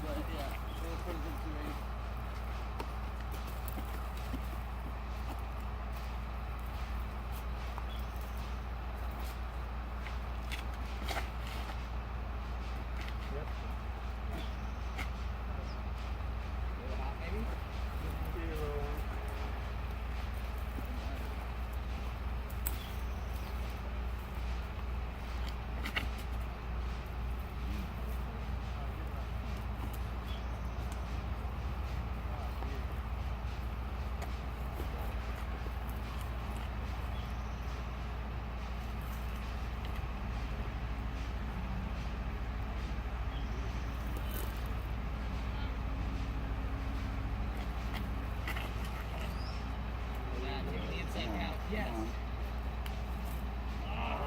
but yeah, they were pretty good 280. Yes.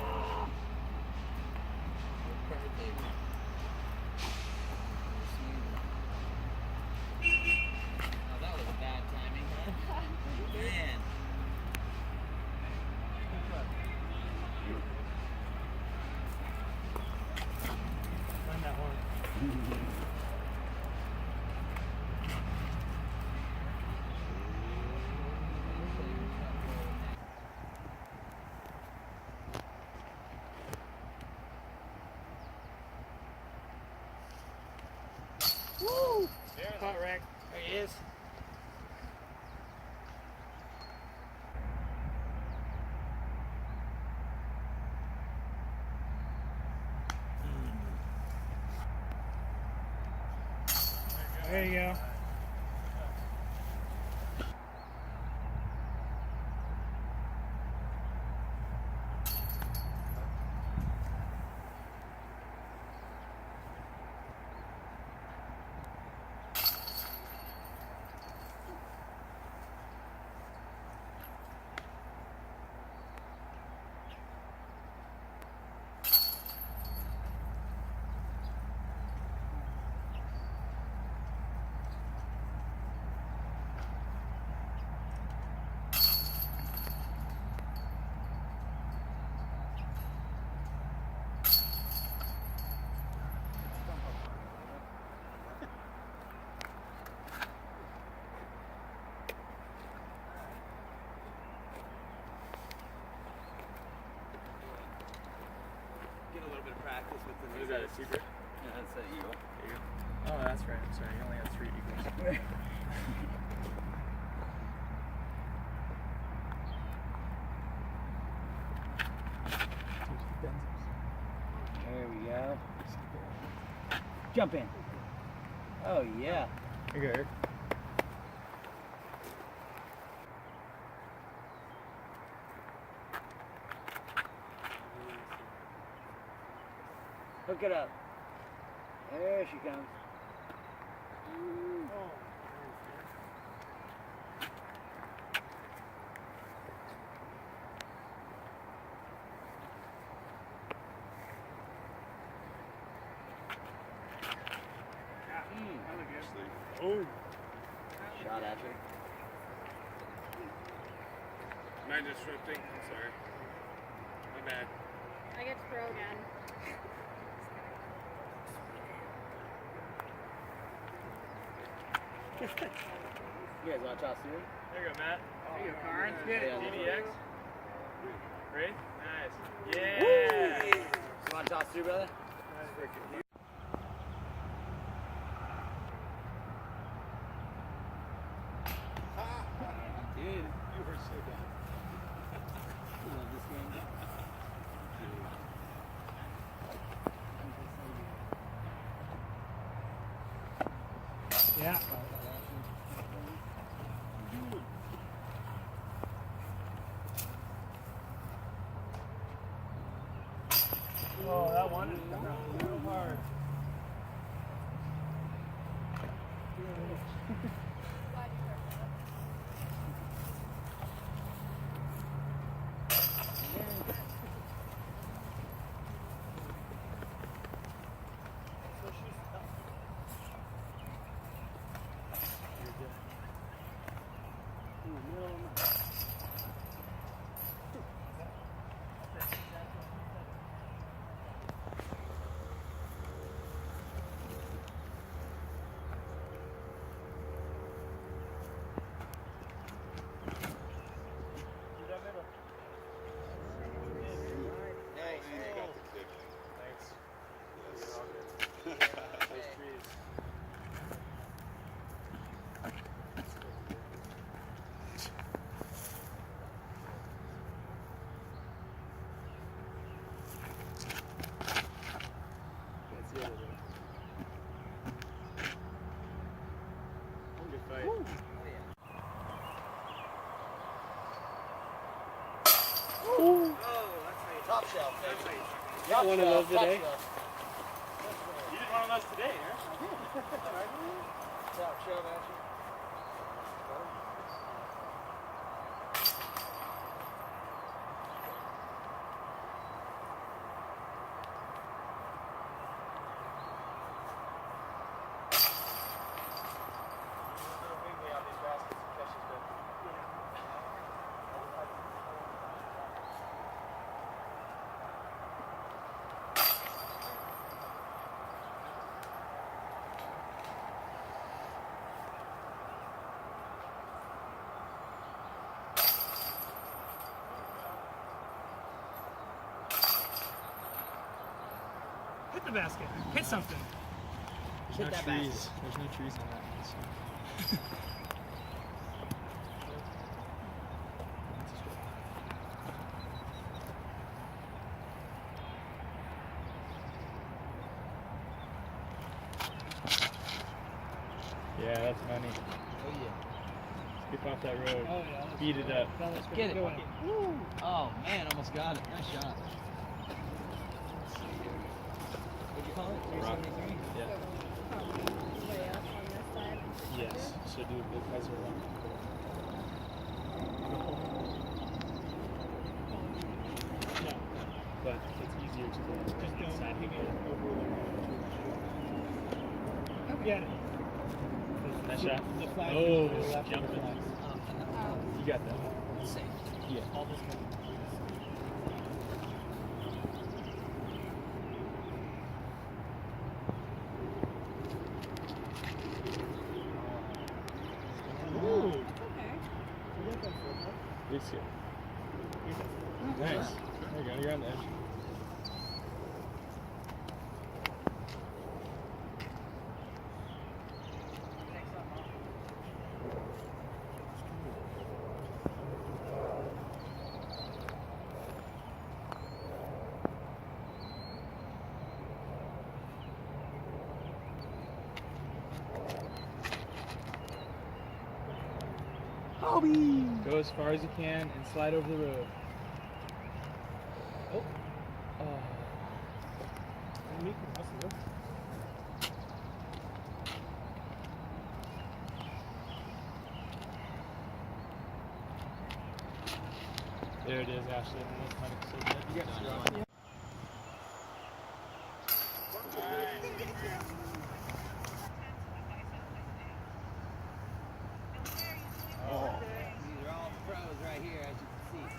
Oh, that was bad timing, huh? Man. Find that one. Woo! Hot rack. There he is. There you go. Get a little bit of practice with the Is that a secret? Yeah, that's an eagle. Oh, that's right. I'm sorry. You only have 3 eagles. There we go. Jump in. Oh yeah. Here you go, Eric. Hook it up. There she comes. Oh. Shot at her. Am I disrupting? I'm sorry. My bad. I get to throw again. You guys want to toss through? There you go, Matt. There you go, Karn. Yeah. DDX. Ready? Nice. Yeah. You want to toss through, brother? Dude. You were so dumb. I love this game. Yeah. Oh, that one is coming out so hard. Good fight. Top shelf. You got one of those today? Top You did one of those today, huh? shelf action. Hit the basket. Hit something. Hit that basket. There's no trees on that one. So. Yeah, that's money. Oh yeah. Skip off that road. Oh yeah. Beat it up. Get it. Go in. Oh man, almost got it. Nice shot. What'd you call it? 373? Yeah. Way up on this side. Yes. Should do a big hazard one. No. But it's easier to go Just don't inside hit here. it. Get it. Nice shot. The flag Oh, is to the left of the jumping. flags. You got that one. Safe. Yeah. All this kind Ooh. Okay. Big skip. Nice. There you go. You're on the edge. Go as far as you can and slide over the road. Oh. There it is, Ashley. That's money. So good. You got it. Yeah. Oh. These are all pros right here, as you can see.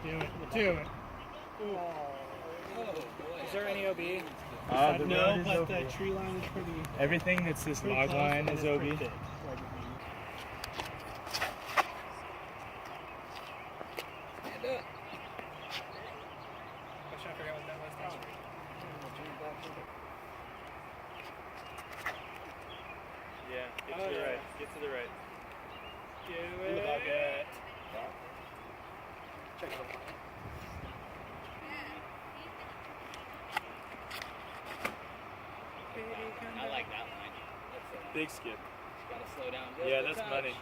Do it. Do it. Is there any OB? The No, road is but OB. the tree line is pretty. Everything that's this pretty log close line and is it's OB. pretty thick. Stand up. I'm trying to figure out what that was. Yeah, get Oh, to the yeah. right. Get to the right. Do In the it. bucket. Check it out. I like that line. That's Big skip. gotta slow down. Yeah, that's money.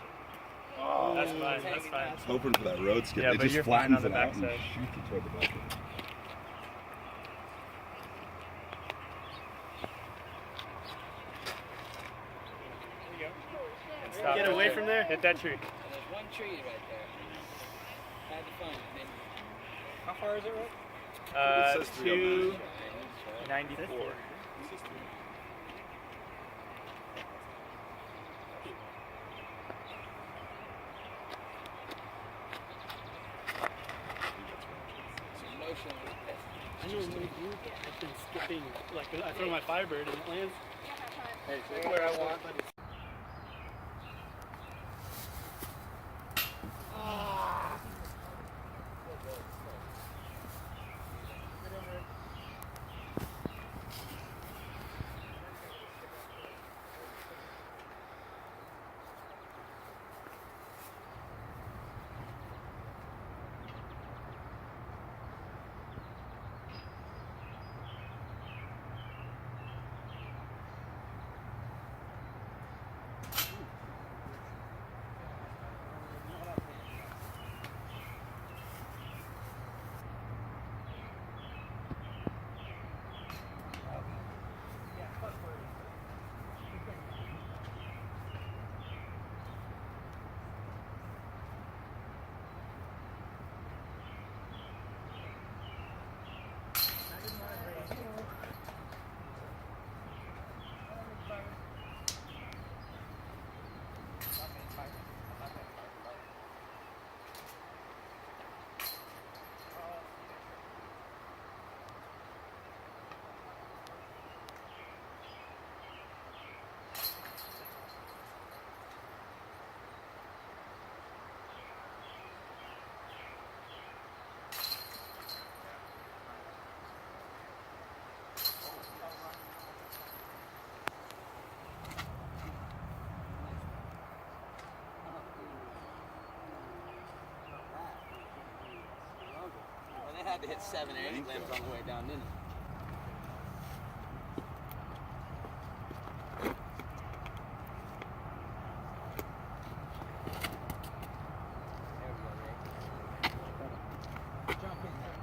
That's fine. That's fine. Hoping for that road skip. Yeah, it but just you're fine flattens on the it out and backside. shoots it toward the bucket. Stop Get right away there. from there. Hit that tree. And there's one tree right there. Had to find it. Then How far is it, Rick? It says 309. 294. some motion with this. I know I've been skipping, like I throw my firebird and it lands. Hey, so where I want. had to hit 7 or 8 limbs on the way down, didn't it? There we go, Ray. Jump in there.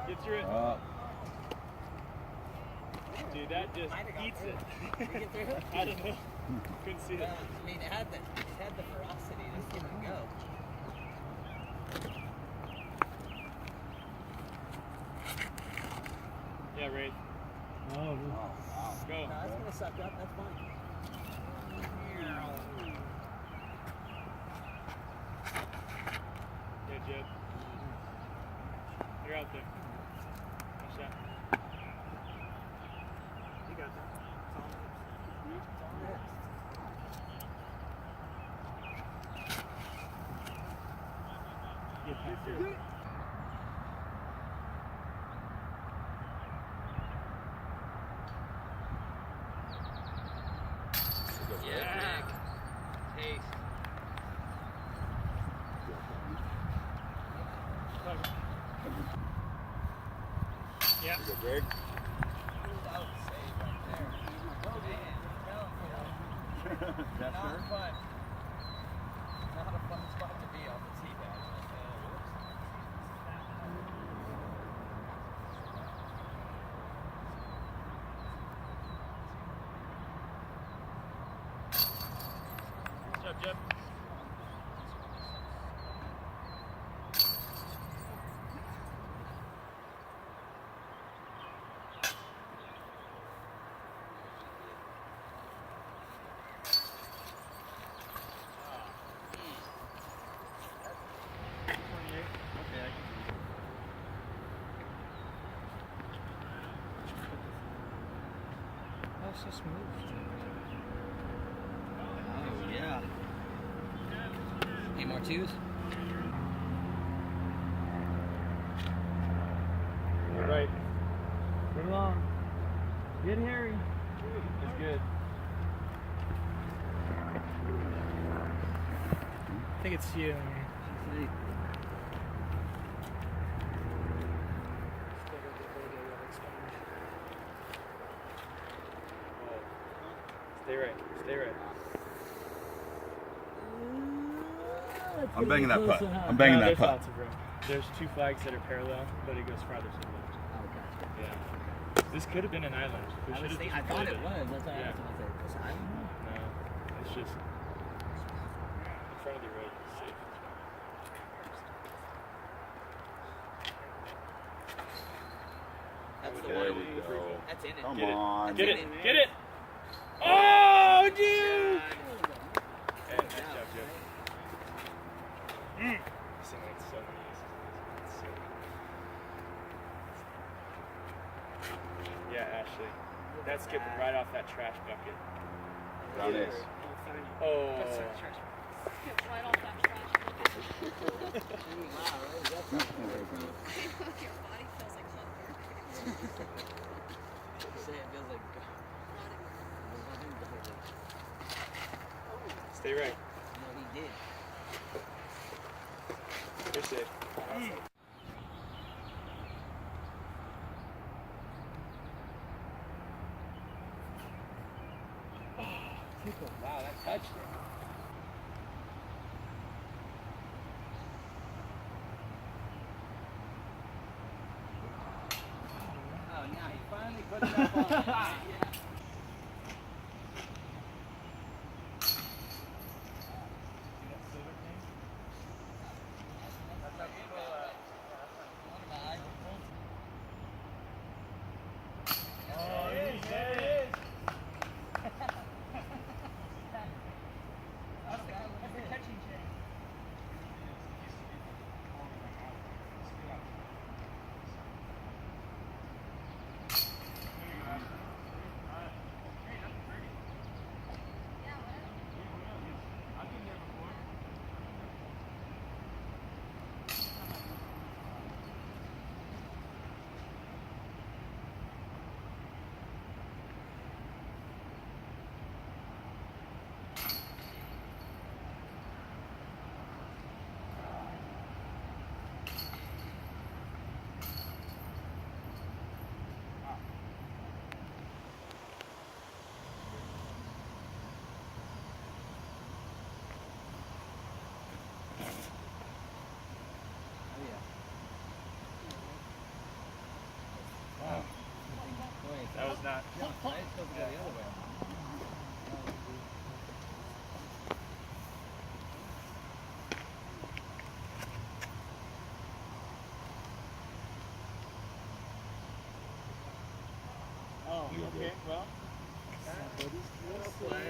Get through it. Dude, that just eats it. You get through it? I don't know. Couldn't see it. I mean, it had the ferocity to see it go. Yeah, Ray. Oh, Go. No, that's gonna suck up. That's fine. Yeah, Jeb. You're out there. Watch that. You got that. get past it. Yeah. Taste. Yeah. Good, Greg. That was a save right there. Man, tell him, That's not her. fun. Not a fun spot to be off the tee bag. Good job, Jeb. Oh, so smooth. Oh, yeah. Any more twos? All right. Move along. Good, Harry. That's good. I think it's you. Stay right. Stay right. I'm banging that putt. I'm banging No, that there's putt. lots of room. There's two flags that are parallel, but it goes farther to the left. Oh, gotcha. Yeah. This could have been an island. We I should was have thinking, I just thought played it was. That's why I Yeah. asked him. I said, "This island?" No, it's just in front of the road. It's safe. That's the There one. we go. That's in it. Come Get it. on. Get in it. it. Get it. Oh, dude! God. Hey, nice job, Joe. This thing makes so many uses. It's sick. Yeah, Ashley. That's skipping right off that trash bucket. Down ace. Oh. Get right off that trash. Wow, right? That's Your body feels like hunger. You say it feels like Stay right. no, he did. You're safe. Wow, that touched it. Oh, now he finally put it up on. Yeah. Matt. No, it's supposed to go the other way. Oh, You're okay. good. Well,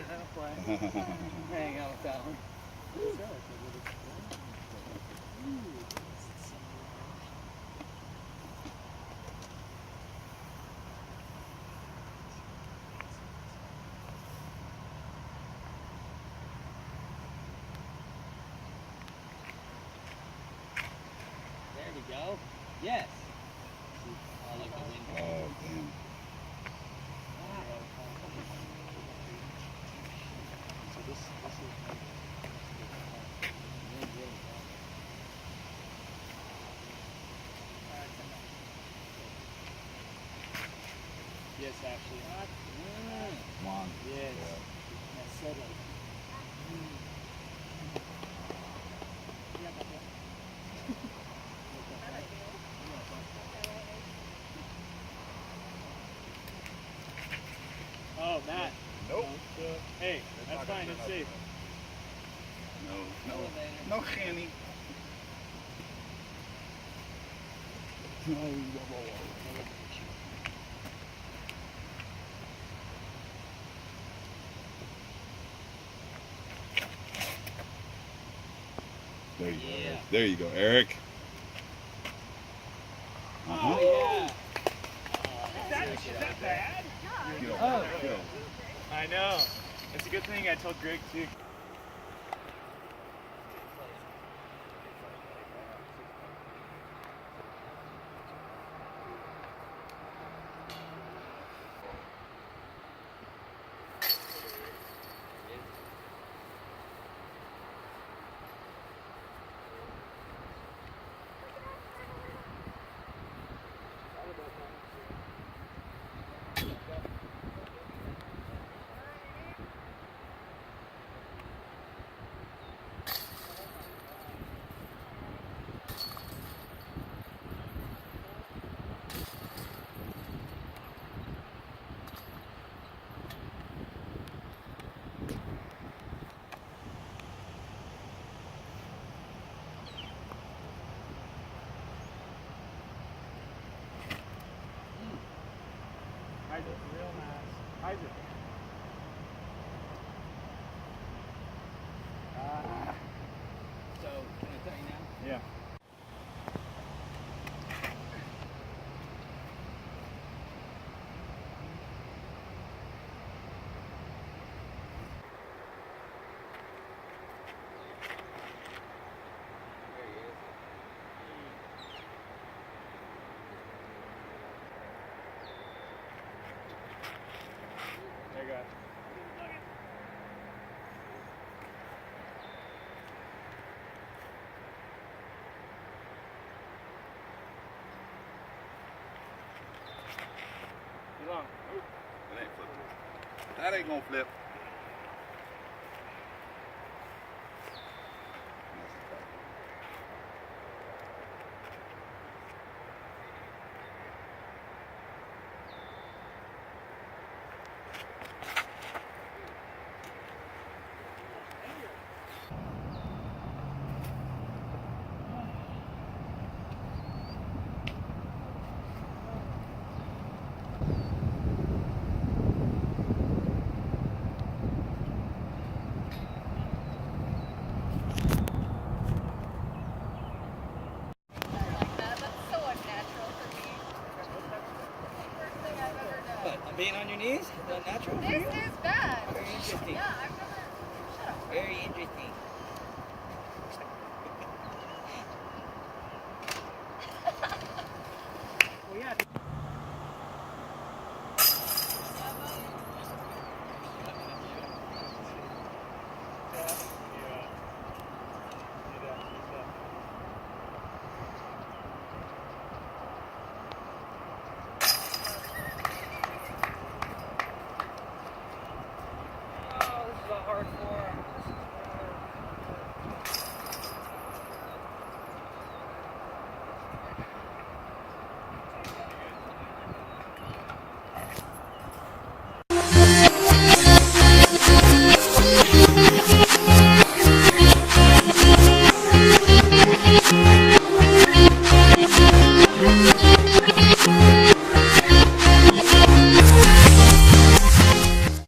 That'll play. Hang out with that one. There we go. Yes. I like the wind. Oh, damn. yes, actually. Come on. Yes. Yeah. That's settled. Oh, Matt. Nope. Hey, that's fine. It's safe. No, no, no, Kenny. There you go. Yeah. There you go, Eric. Uh-huh. Yeah. Is that bad? Get over Oh. there. Get over there. I know. It's a good thing I told Greg too. Isaac, real nice. Isaac. So, can I tell you now? Yeah. There you go. Too long. Oop. That ain't flipping. That ain't gonna flip. That's so unnatural for me. First thing I've ever done. What, I'm being on your knees? Is that natural for This you? is bad. Very interesting. Yeah, I've never. Shut up. Very interesting.